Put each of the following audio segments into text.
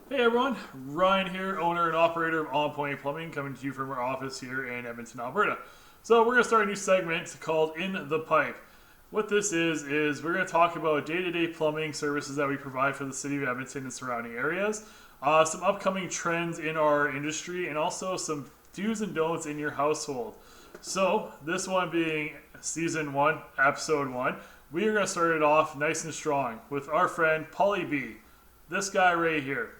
Hey everyone, Ryan here, owner and operator of On Point Plumbing, coming to you from our office here in Edmonton, Alberta. So we're going to start a new segment called In the Pipe. What this is we're going to talk about day-to-day plumbing services that we provide for the city of Edmonton and surrounding areas, some upcoming trends in our industry, and also some do's and don'ts in your household. So this one being season 1, episode 1, we are going to start it off nice and strong with our friend Poly-B. This guy right here.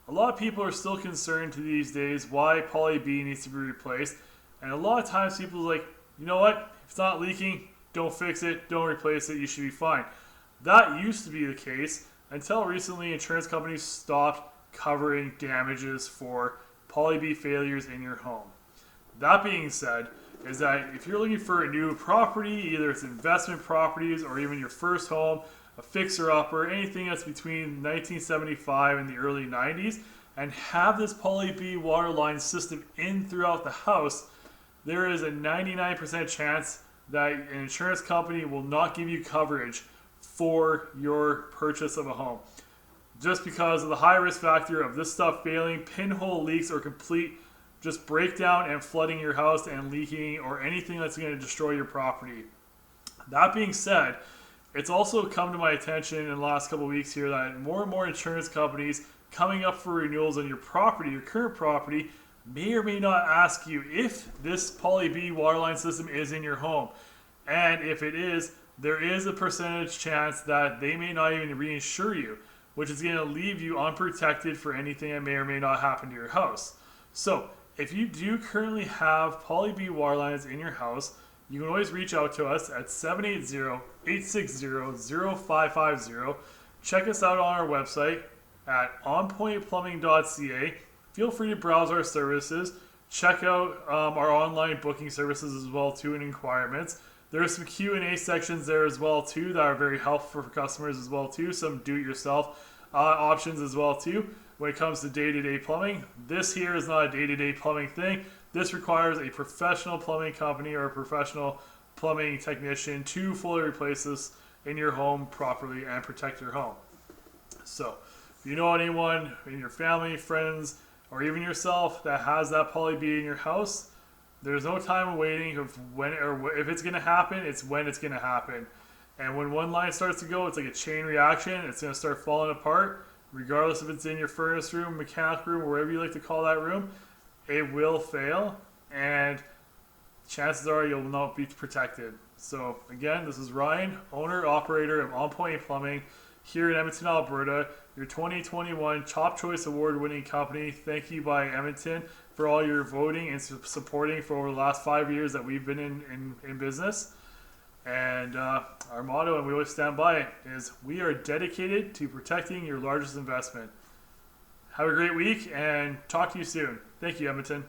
A lot of people are still concerned to these days why Poly-B needs to be replaced. And a lot of times people are like, you know what? If it's not leaking, don't fix it, don't replace it, you should be fine. That used to be the case until recently insurance companies stopped covering damages for Poly-B failures in your home. That being said, is that if you're looking for a new property, either it's investment properties or even your first home, a fixer-upper, anything that's between 1975 and the early 90s, and have this Poly-B water line system in throughout the house, there is a 99% chance that an insurance company will not give you coverage for your purchase of a home. Just because of the high risk factor of this stuff failing, pinhole leaks, or complete just breakdown and flooding your house and leaking, or anything that's going to destroy your property. That being said, it's also come to my attention in the last couple of weeks here that more and more insurance companies coming up for renewals on your property, your current property, may or may not ask you if this Poly-B waterline system is in your home. And if it is, there is a percentage chance that they may not even reinsure you, which is going to leave you unprotected for anything that may or may not happen to your house. So, if you do currently have Poly-B waterlines in your house, you can always reach out to us at 780-860-0550. Check us out on our website at onpointplumbing.ca. Feel free to browse our services. Check out our online booking services as well too, and inquirements. There are some Q&A sections there as well too that are very helpful for customers as well too. Some do-it-yourself options as well too. When it comes to day-to-day plumbing, this here is not a day-to-day plumbing thing. This requires a professional plumbing company or a professional plumbing technician to fully replace this in your home properly and protect your home. So, if you know anyone in your family, friends, or even yourself that has that Poly-B in your house, there's no time waiting of when or if it's going to happen. It's when it's going to happen. And when one line starts to go, it's like a chain reaction. It's going to start falling apart, regardless if it's in your furnace room, mechanic room, wherever you like to call that room. It will fail, and chances are you'll not be protected. So again, this is Ryan, owner, operator of On Point Plumbing here in Edmonton, Alberta, your 2021 Top Choice Award winning company. Thank you by Edmonton for all your voting and supporting for over the last 5 years that we've been in business. And our motto, and we always stand by it, is we are dedicated to protecting your largest investment. Have a great week and talk to you soon. Thank you, Edmonton.